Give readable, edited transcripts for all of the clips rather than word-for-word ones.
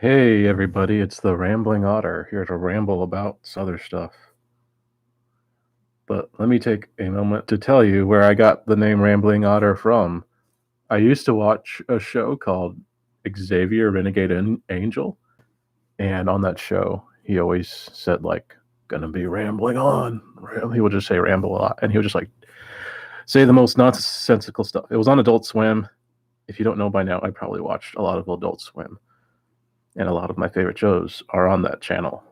Hey everybody, it's the Rambling Otter here to ramble about other stuff. But let me take a moment to tell you where I got the name Rambling Otter from. I used to watch a show called Xavier Renegade Angel, and on that show, he always said, like, gonna be rambling on. He would just say ramble a lot, and he would just, like, say the most nonsensical stuff. It was on Adult Swim. If you don't know by now, I probably watched a lot of Adult Swim, and a lot of my favorite shows are on that channel.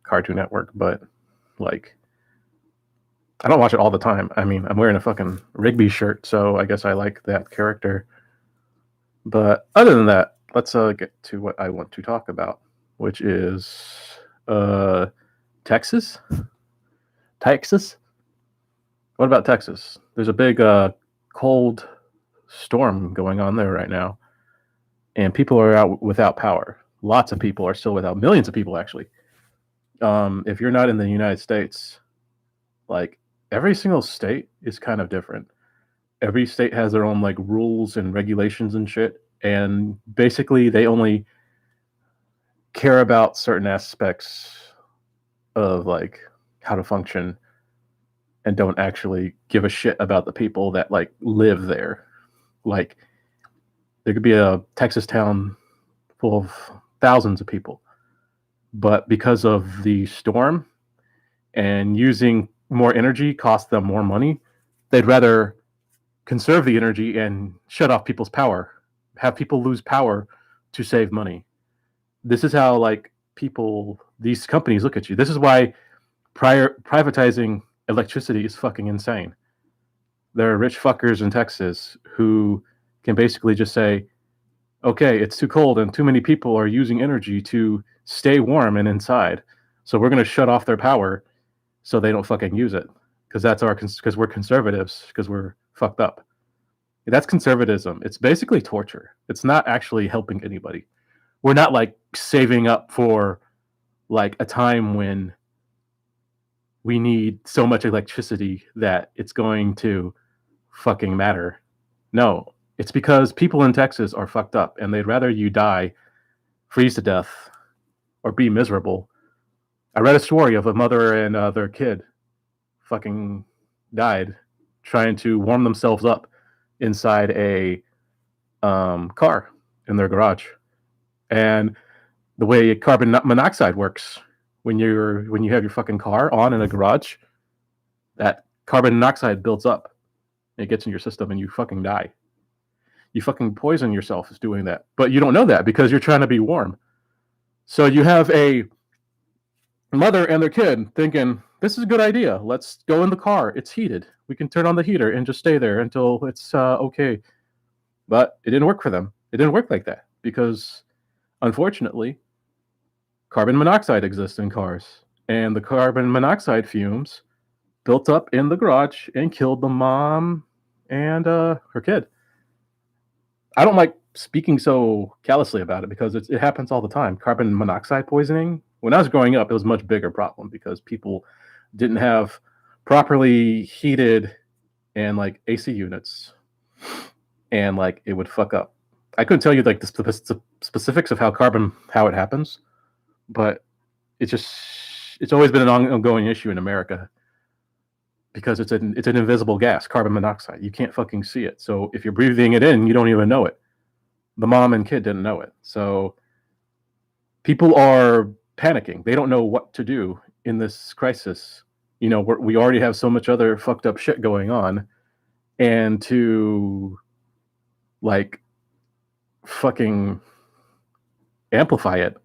Cartoon Network, but like I don't watch it all the time. I mean, I'm wearing a fucking Rigby shirt, so I guess I like that character. But other than that, let's get to what I want to talk about, which is Texas. Texas. What about Texas? There's a big cold storm going on there right now, and people are out without power. Lots of people are still without. Millions of people actually. If you're not in the United States, like every single state is kind of different. Every state has their own like rules and regulations and shit, and basically they only care about certain aspects of like how to function and don't actually give a shit about the people that like live there. Like there could be a Texas town full of thousands of people, but because of the storm and using more energy costs them more money, they'd rather conserve the energy and shut off people's power, have people lose power to save money. This is how like people, these companies look at you. This is why privatizing electricity is fucking insane. There are rich fuckers in Texas who can basically just say, okay, it's too cold and too many people are using energy to stay warm and inside. So we're going to shut off their power so they don't fucking use it. Because we're conservatives, because we're fucked up. That's conservatism. It's basically torture. It's not actually helping anybody. We're not like saving up for like a time when we need so much electricity that it's going to fucking matter. No, it's because people in Texas are fucked up and they'd rather you die, freeze to death, or be miserable. I read a story of a mother and their kid fucking died trying to warm themselves up inside a car in their garage. And the way carbon monoxide works when you have your fucking car on in a garage, that carbon monoxide builds up. It gets in your system and you fucking die. You fucking poison yourself is doing that. But you don't know that because you're trying to be warm. So you have a mother and their kid thinking, this is a good idea. Let's go in the car. It's heated. We can turn on the heater and just stay there until it's okay. But it didn't work for them. It didn't work like that because, unfortunately, carbon monoxide exists in cars. And the carbon monoxide fumes built up in the garage and killed the mom and her kid. I don't like speaking so callously about it because it happens all the time. Carbon monoxide poisoning. When I was growing up, it was a much bigger problem because people didn't have properly heated and like AC units, and like it would fuck up. I couldn't tell you like the specifics of how it happens, but it's always been an ongoing issue in America because it's an invisible gas, carbon monoxide. You can't fucking see it. So if you're breathing it in, you don't even know it. The mom and kid didn't know it. So people are panicking. They don't know what to do in this crisis. You know, we already have so much other fucked up shit going on, and to like fucking amplify it,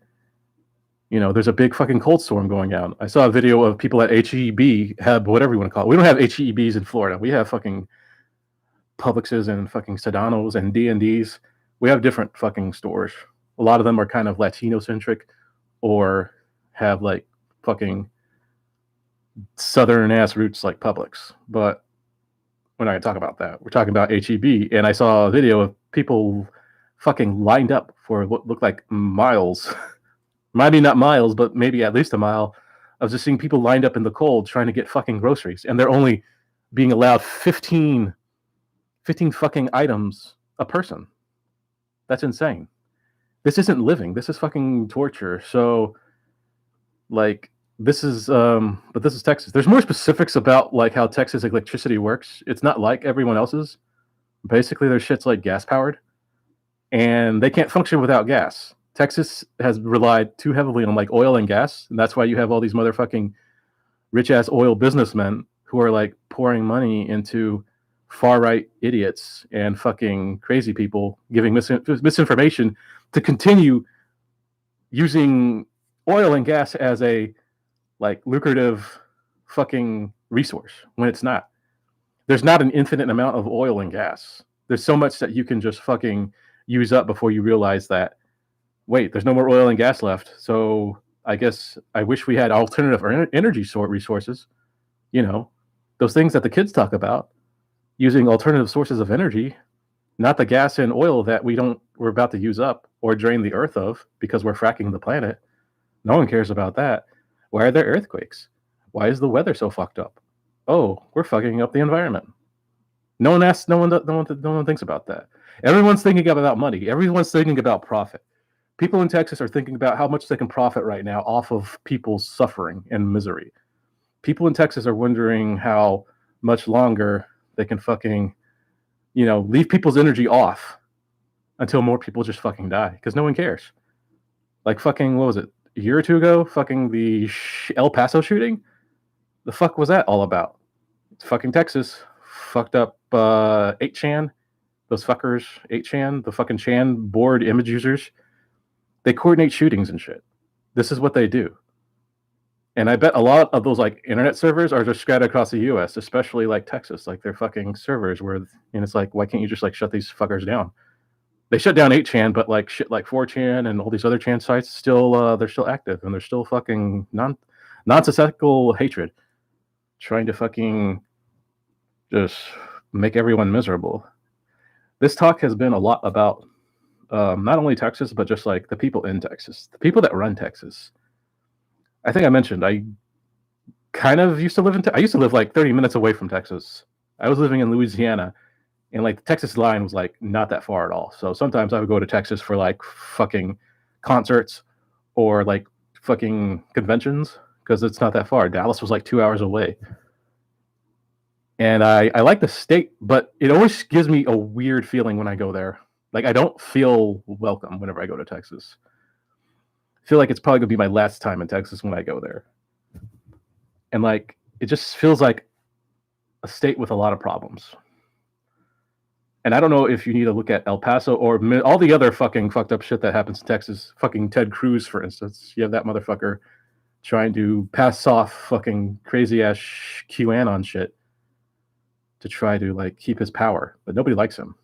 you know, there's a big fucking cold storm going on. I saw a video of people at HEB, whatever you want to call it. We don't have HEBs in Florida. We have fucking Publixes and fucking Sedanos and D&Ds. We have different fucking stores. A lot of them are kind of Latino centric or have like fucking southern ass roots like Publix. But we're not going to talk about that. We're talking about HEB. And I saw a video of people fucking lined up for what looked like miles. Maybe not miles, but maybe at least a mile. I was just seeing people lined up in the cold trying to get fucking groceries. And they're only being allowed 15 fucking items a person. That's insane. This isn't living. This is fucking torture. So, like, this is but this is Texas. There's more specifics about like how Texas electricity works. It's not like everyone else's. Basically, their shit's like gas powered, and they can't function without gas. Texas has relied too heavily on like oil and gas, and that's why you have all these motherfucking rich ass oil businessmen who are like pouring money into far right idiots and fucking crazy people giving misinformation to continue using oil and gas as a like lucrative fucking resource when it's not. There's not an infinite amount of oil and gas. There's so much that you can just fucking use up before you realize that, wait, there's no more oil and gas left. So I guess I wish we had alternative energy resources. You know, those things that the kids talk about, using alternative sources of energy, not the gas and oil that we're about to use up or drain the earth of because we're fracking the planet. No one cares about that. Why are there earthquakes? Why is the weather so fucked up? Oh, we're fucking up the environment. No one asks. No one thinks about that. Everyone's thinking about money. Everyone's thinking about profit. People in Texas are thinking about how much they can profit right now off of people's suffering and misery. People in Texas are wondering how much longer they can fucking, leave people's energy off until more people just fucking die because no one cares. Like fucking, what was it, a year or two ago? Fucking the El Paso shooting? The fuck was that all about? It's fucking Texas. Fucked up 8chan. Those fuckers, 8chan, the fucking Chan board image users. They coordinate shootings and shit. This is what they do. And I bet a lot of those like internet servers are just scattered across the US, especially like Texas, like their fucking servers where, and it's like, why can't you just like shut these fuckers down? They shut down 8chan, but like shit like 4chan and all these other Chan sites still, they're still active and they're still fucking nonsensical hatred, trying to fucking just make everyone miserable. This talk has been a lot about not only Texas, but just like the people in Texas, the people that run Texas. I think I mentioned I kind of used to live I used to live like 30 minutes away from Texas. I was living in Louisiana, and like the Texas line was like not that far at all. So sometimes I would go to Texas for like fucking concerts or like fucking conventions because it's not that far. Dallas was like 2 hours away. And I like the state, but it always gives me a weird feeling when I go there. Like I don't feel welcome whenever I go to Texas. I feel like it's probably gonna be my last time in Texas when I go there. And like it just feels like a state with a lot of problems. And I don't know if you need to look at El Paso or all the other fucking fucked up shit that happens in Texas. Fucking Ted Cruz, for instance. You have that motherfucker trying to pass off fucking crazy ass QAnon shit to try to like keep his power, but nobody likes him.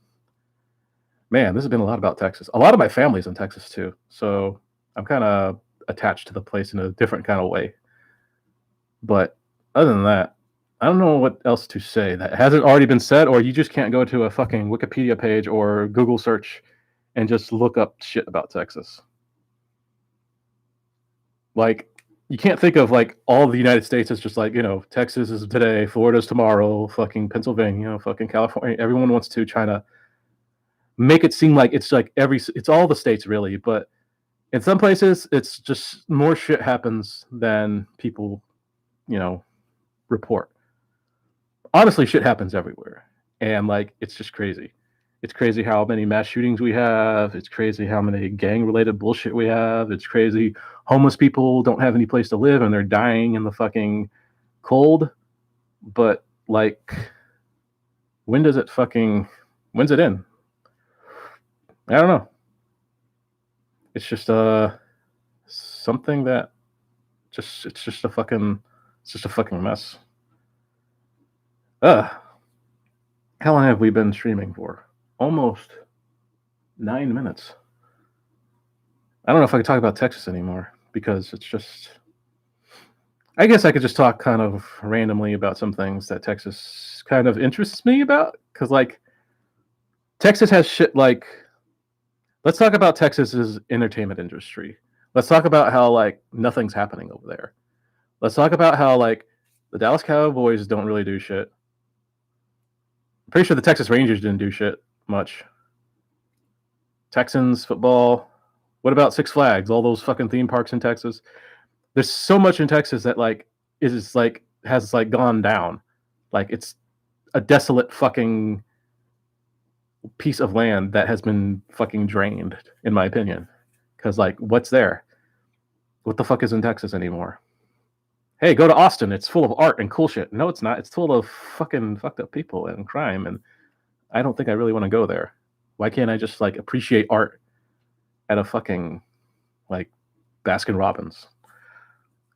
Man, this has been a lot about Texas. A lot of my family's in Texas too, so I'm kind of attached to the place in a different kind of way. But other than that, I don't know what else to say that hasn't already been said, or you just can't go to a fucking Wikipedia page or Google search and just look up shit about Texas. Like, you can't think of like all the United States as just like, Texas is today, Florida's tomorrow, fucking Pennsylvania, fucking California. Everyone wants to try to make it seem like it's like it's all the states really, but in some places it's just more shit happens than people, report. Honestly, shit happens everywhere. And like, it's just crazy. It's crazy how many mass shootings we have. It's crazy how many gang-related bullshit we have. It's crazy homeless people don't have any place to live and they're dying in the fucking cold. But like, when's it in? I don't know. It's just something that it's just a fucking mess. How long have we been streaming for? Almost 9 minutes. I don't know if I can talk about Texas anymore because it's just, I guess I could just talk kind of randomly about some things that Texas kind of interests me about. Because like, Texas has shit like, let's talk about Texas's entertainment industry. Let's talk about how like nothing's happening over there. Let's talk about how like the Dallas Cowboys don't really do shit. I'm pretty sure the Texas Rangers didn't do shit much. Texans football, What about Six Flags? All those fucking theme parks in Texas. There's so much in Texas that like is like has like gone down. Like it's a desolate fucking piece of land that has been fucking drained, in my opinion. Because like, what's there? What the fuck is in Texas anymore? Hey, go to Austin. It's full of art and cool shit. No, it's not. It's full of fucking fucked up people and crime. And I don't think I really want to go there. Why can't I just like appreciate art at a fucking like Baskin Robbins?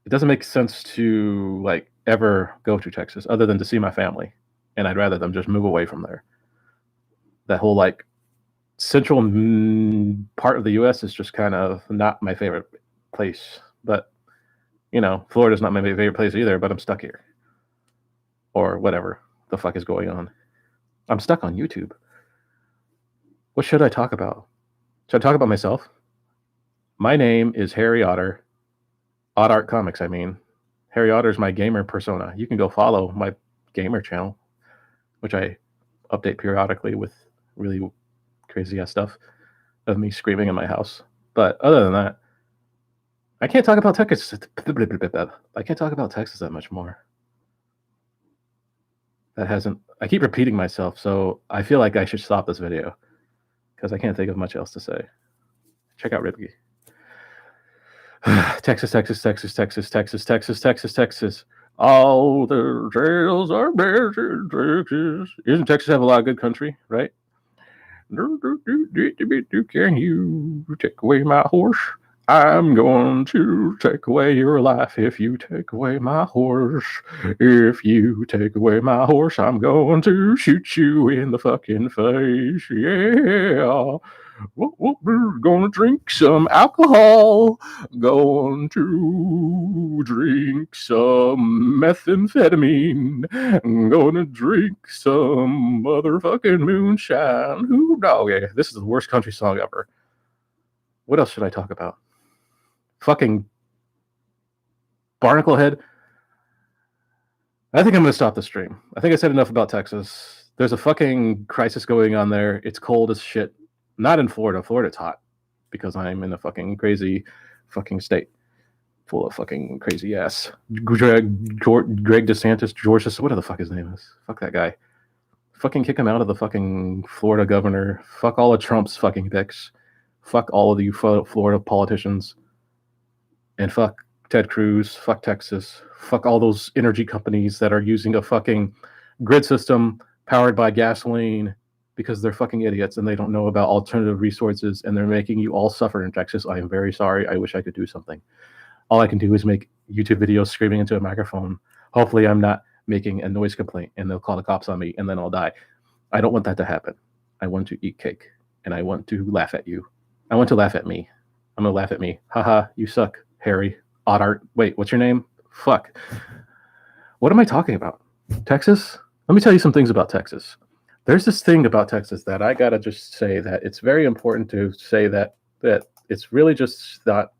It doesn't make sense to like ever go to Texas other than to see my family. And I'd rather them just move away from there. That whole like central part of the U.S. is just kind of not my favorite place. But, you know, Florida's not my favorite place either, but I'm stuck here. Or whatever the fuck is going on. I'm stuck on YouTube. What should I talk about? Should I talk about myself? My name is Harry Otter. Odd Art Comics, I mean. Harry Otter is my gamer persona. You can go follow my gamer channel, which I update periodically with really crazy ass stuff of me screaming in my house. But other than that, I can't talk about Texas. I can't talk about Texas that much more. I keep repeating myself, so I feel like I should stop this video because I can't think of much else to say. Check out Ribby. Texas, Texas, Texas, Texas, Texas, Texas, Texas, Texas. All the trails are best in Texas. Doesn't Texas have a lot of good country, right? Can you take away my horse? I'm going to take away your life if you take away my horse. If you take away my horse, I'm going to shoot you in the fucking face. Yeah. Gonna drink some alcohol. Going to drink some methamphetamine. Gonna drink some motherfucking moonshine. Ooh, no, yeah, this is the worst country song ever. What else should I talk about? Fucking Barnacle Head. I think I'm going to stop the stream. I think I said enough about Texas. There's a fucking crisis going on there. It's cold as shit. Not in Florida. Florida's hot because I'm in a fucking crazy fucking state full of fucking crazy ass. Greg DeSantis, Georgia, whatever the fuck his name is. Fuck that guy. Fucking kick him out of the fucking Florida governor. Fuck all of Trump's fucking picks. Fuck all of you Florida politicians. And fuck Ted Cruz. Fuck Texas. Fuck all those energy companies that are using a fucking grid system powered by gasoline because they're fucking idiots and they don't know about alternative resources and they're making you all suffer in Texas. I am very sorry. I wish I could do something. All I can do is make YouTube videos screaming into a microphone. Hopefully I'm not making a noise complaint and they'll call the cops on me and then I'll die. I don't want that to happen. I want to eat cake and I want to laugh at you. I want to laugh at me. I'm going to laugh at me. Haha, you suck, Harry. Otter. Wait, what's your name? Fuck. What am I talking about? Texas? Let me tell you some things about Texas. There's this thing about Texas that I got to just say that it's very important to say that it's really just not